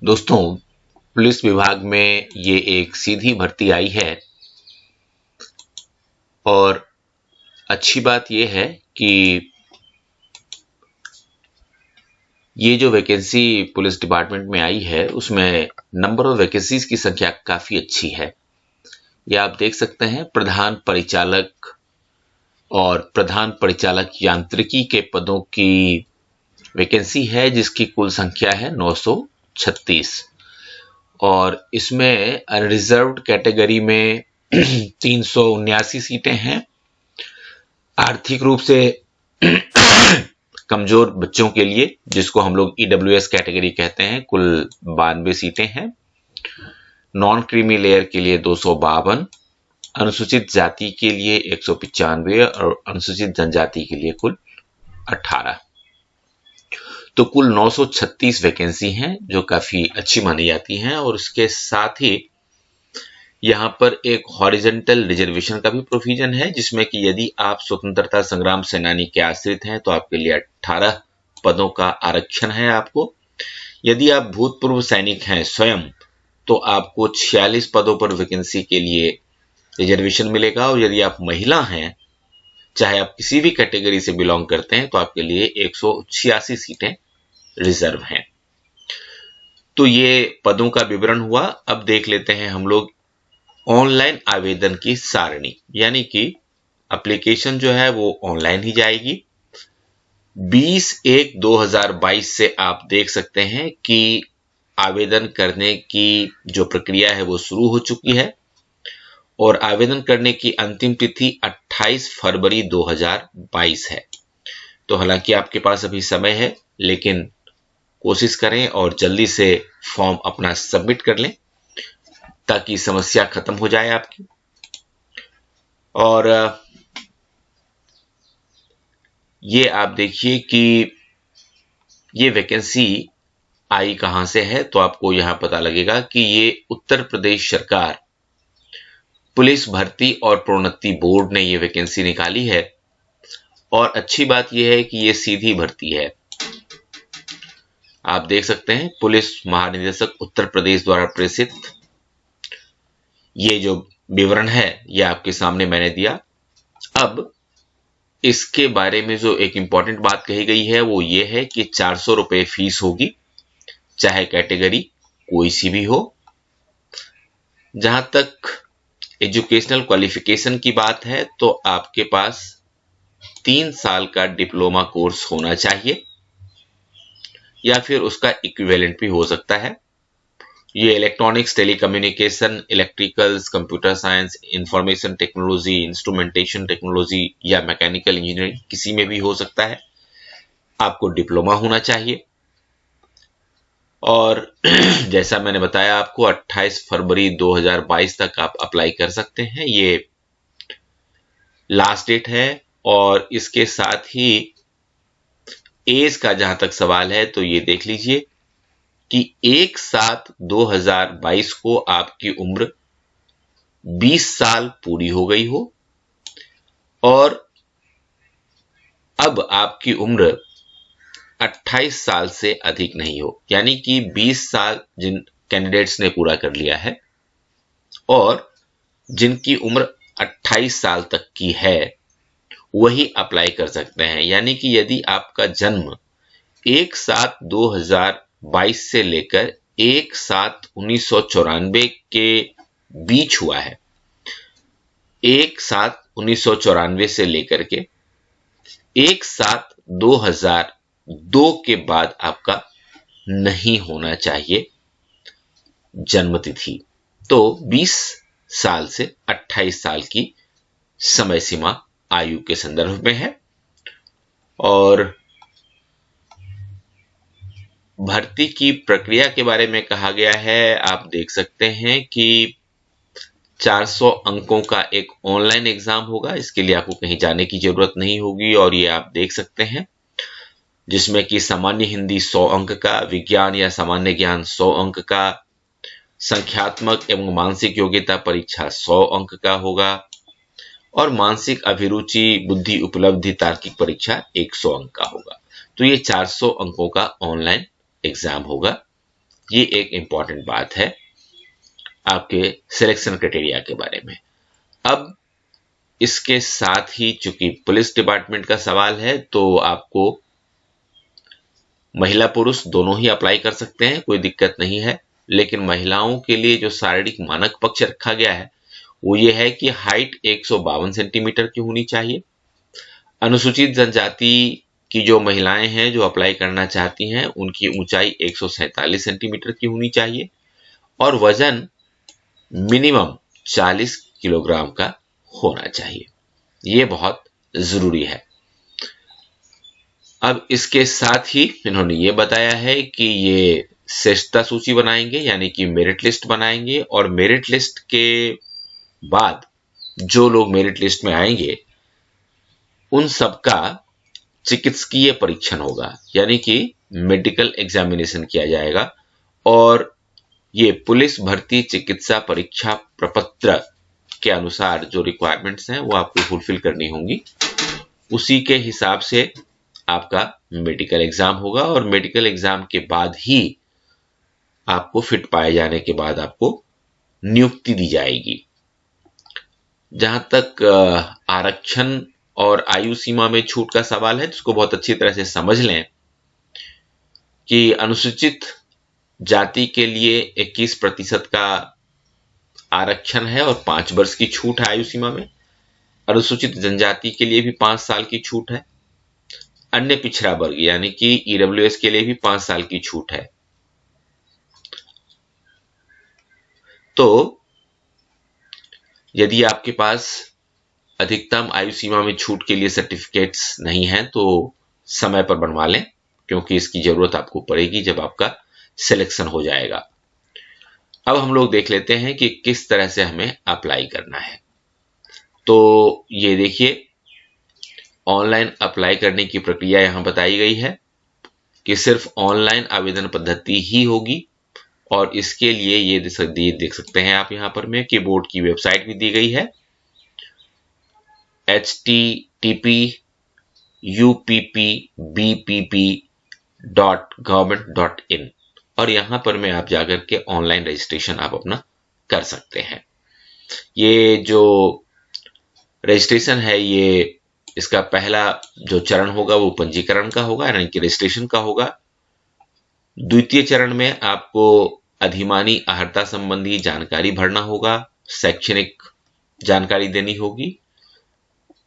दोस्तों, पुलिस विभाग में ये एक सीधी भर्ती आई है और अच्छी बात ये है कि ये जो वैकेंसी पुलिस डिपार्टमेंट में आई है उसमें नंबर ऑफ वैकेंसीज की संख्या काफी अच्छी है। ये आप देख सकते हैं, प्रधान परिचालक और प्रधान परिचालक यांत्रिकी के पदों की वैकेंसी है जिसकी कुल संख्या है 936 और इसमें अनरिजर्व्ड कैटेगरी में 379 सीटें हैं। आर्थिक रूप से कमजोर बच्चों के लिए, जिसको हम लोग ईडब्ल्यूएस कैटेगरी कहते हैं, कुल 92 सीटें हैं। नॉन क्रीमी लेयर के लिए 252, अनुसूचित जाति के लिए 195 और अनुसूचित जनजाति के लिए कुल 18। तो कुल 936 वैकेंसी हैं जो काफी अच्छी मानी जाती हैं। और इसके साथ ही यहां पर एक हॉरिजेंटल रिजर्वेशन का भी प्रोविजन है, जिसमें कि यदि आप स्वतंत्रता संग्राम सेनानी के आश्रित हैं तो आपके लिए 18 पदों का आरक्षण है आपको। यदि आप भूतपूर्व सैनिक हैं स्वयं तो आपको 46 पदों पर वैकेंसी के लिए रिजर्वेशन मिलेगा। और यदि आप महिला हैं, चाहे आप किसी भी कैटेगरी से बिलोंग करते हैं, तो आपके लिए 186 सीटें रिजर्व हैं। तो ये पदों का विवरण हुआ। अब देख लेते हैं हम लोग ऑनलाइन आवेदन की सारणी, यानी कि एप्लीकेशन जो है वो ऑनलाइन ही जाएगी। 20/1/2022 से आप देख सकते हैं कि आवेदन करने की जो प्रक्रिया है वो शुरू हो चुकी है और आवेदन करने की अंतिम तिथि 28 फरवरी 2022 है। तो हालांकि आपके पास अभी समय है, लेकिन कोशिश करें और जल्दी से फॉर्म अपना सबमिट कर लें ताकि समस्या खत्म हो जाए आपकी। और ये आप देखिए कि ये वैकेंसी आई कहां से है, तो आपको यहां पता लगेगा कि ये उत्तर प्रदेश सरकार पुलिस भर्ती और प्रोन्नति बोर्ड ने ये वैकेंसी निकाली है। और अच्छी बात यह है कि ये सीधी भर्ती है। आप देख सकते हैं, पुलिस महानिदेशक उत्तर प्रदेश द्वारा प्रेषित ये जो विवरण है ये आपके सामने मैंने दिया। अब इसके बारे में जो एक इंपॉर्टेंट बात कही गई है वो ये है कि 400 रुपए फीस होगी, चाहे कैटेगरी कोई सी भी हो। जहां तक एजुकेशनल क्वालिफिकेशन की बात है तो आपके पास 3 साल का डिप्लोमा कोर्स होना चाहिए या फिर उसका इक्विवेलेंट भी हो सकता है। ये electronics, telecommunication, electricals, computer science, information technology, instrumentation technology या मैकेनिकल इंजीनियरिंग किसी में भी हो सकता है। आपको डिप्लोमा होना चाहिए। और जैसा मैंने बताया आपको, 28 फरवरी 2022 तक आप अप्लाई कर सकते हैं, ये लास्ट डेट है। और इसके साथ ही एज का जहां तक सवाल है तो ये देख लीजिए कि 1/7/2022 को आपकी उम्र 20 साल पूरी हो गई हो और अब आपकी उम्र 28 साल से अधिक नहीं हो। यानी कि 20 साल जिन कैंडिडेट्स ने पूरा कर लिया है और जिनकी उम्र 28 साल तक की है वही अप्लाई कर सकते हैं। यानी कि यदि आपका जन्म 1/7/2022 से लेकर 1/7/1994 के बीच हुआ है, 1/7/1994 से लेकर के 1/7/2002 के बाद आपका नहीं होना चाहिए जन्म तिथि। तो 20 साल से 28 साल की समय सीमा आयु के संदर्भ में है। और भर्ती की प्रक्रिया के बारे में कहा गया है, आप देख सकते हैं कि 400 अंकों का एक ऑनलाइन एग्जाम होगा। इसके लिए आपको कहीं जाने की जरूरत नहीं होगी। और ये आप देख सकते हैं, जिसमें कि सामान्य हिंदी 100 अंक का, विज्ञान या सामान्य ज्ञान 100 अंक का, संख्यात्मक एवं मानसिक योग्यता परीक्षा 100 अंक का होगा और मानसिक अभिरुचि, बुद्धि उपलब्धि, तार्किक परीक्षा 100 अंक का होगा। तो ये 400 अंकों का ऑनलाइन एग्जाम होगा ये एक इंपॉर्टेंट बात है आपके सिलेक्शन क्राइटेरिया के बारे में। अब इसके साथ ही चूंकि पुलिस डिपार्टमेंट का सवाल है, तो आपको महिला पुरुष दोनों ही अप्लाई कर सकते हैं, कोई दिक्कत नहीं है। लेकिन महिलाओं के लिए जो शारीरिक मानक पक्ष रखा गया है वो ये है कि हाइट 152 सेंटीमीटर की होनी चाहिए। अनुसूचित जनजाति की जो महिलाएं हैं जो अप्लाई करना चाहती हैं, उनकी ऊंचाई 147 सेंटीमीटर की होनी चाहिए और वजन मिनिमम 40 किलोग्राम का होना चाहिए। ये बहुत जरूरी है। अब इसके साथ ही इन्होंने ये बताया है कि ये श्रेष्ठता सूची बनाएंगे, यानी कि मेरिट लिस्ट बनाएंगे, और मेरिट लिस्ट के बाद जो लोग मेरिट लिस्ट में आएंगे उन सबका चिकित्सकीय परीक्षण होगा, यानी कि मेडिकल एग्जामिनेशन किया जाएगा और ये पुलिस भर्ती चिकित्सा परीक्षा प्रपत्र के अनुसार जो रिक्वायरमेंट्स हैं वो आपको फुलफिल करनी होंगी। उसी के हिसाब से आपका मेडिकल एग्जाम होगा और मेडिकल एग्जाम के बाद ही आपको फिट पाए जाने के बाद आपको नियुक्ति दी जाएगी। जहां तक आरक्षण और आयु सीमा में छूट का सवाल है, जिसको बहुत अच्छी तरह से समझ लें कि अनुसूचित जाति के लिए 21% का आरक्षण है और 5 वर्ष की छूट है आयु सीमा में। अनुसूचित जनजाति के लिए भी 5 साल की छूट है। अन्य पिछड़ा वर्ग यानी कि ईडब्ल्यूएस के लिए भी 5 साल की छूट है। तो यदि आपके पास अधिकतम आयु सीमा में छूट के लिए सर्टिफिकेट्स नहीं हैं तो समय पर बनवा लें, क्योंकि इसकी जरूरत आपको पड़ेगी जब आपका सिलेक्शन हो जाएगा। अब हम लोग देख लेते हैं कि किस तरह से हमें अप्लाई करना है। तो ये देखिए, ऑनलाइन अप्लाई करने की प्रक्रिया यहां बताई गई है कि सिर्फ ऑनलाइन आवेदन पद्धति ही होगी और इसके लिए ये देख सकते हैं आप यहां पर में कि बोर्ड की वेबसाइट भी दी गई है http://uppbpp.government.in और यहां पर में आप जाकर के ऑनलाइन रजिस्ट्रेशन आप अपना कर सकते हैं। ये जो रजिस्ट्रेशन है ये इसका पहला जो चरण होगा वो पंजीकरण का होगा, यानी कि रजिस्ट्रेशन का होगा। द्वितीय चरण में आपको अधिमानी अर्हता संबंधी जानकारी भरना होगा, शैक्षणिक जानकारी देनी होगी।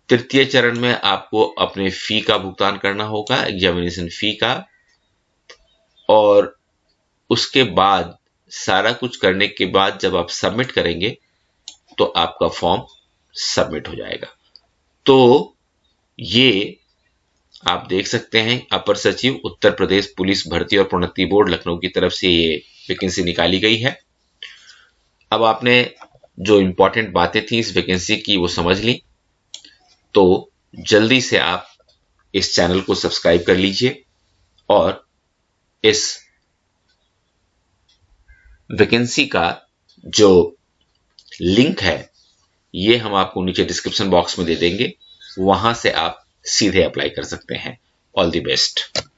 तृतीय चरण में आपको अपने फी का भुगतान करना होगा, एग्जामिनेशन फी का, और उसके बाद सारा कुछ करने के बाद जब आप सबमिट करेंगे तो आपका फॉर्म सबमिट हो जाएगा। तो ये आप देख सकते हैं अपर सचिव उत्तर प्रदेश पुलिस भर्ती और प्रोन्नति बोर्ड लखनऊ की तरफ से ये वैकेंसी निकाली गई है। अब आपने जो इंपॉर्टेंट बातें थी इस वैकेंसी की वो समझ ली, तो जल्दी से आप इस चैनल को सब्सक्राइब कर लीजिए और इस वैकेंसी का जो लिंक है ये हम आपको नीचे डिस्क्रिप्शन बॉक्स में दे देंगे, वहां से आप सीधे अप्लाई कर सकते हैं। All the best.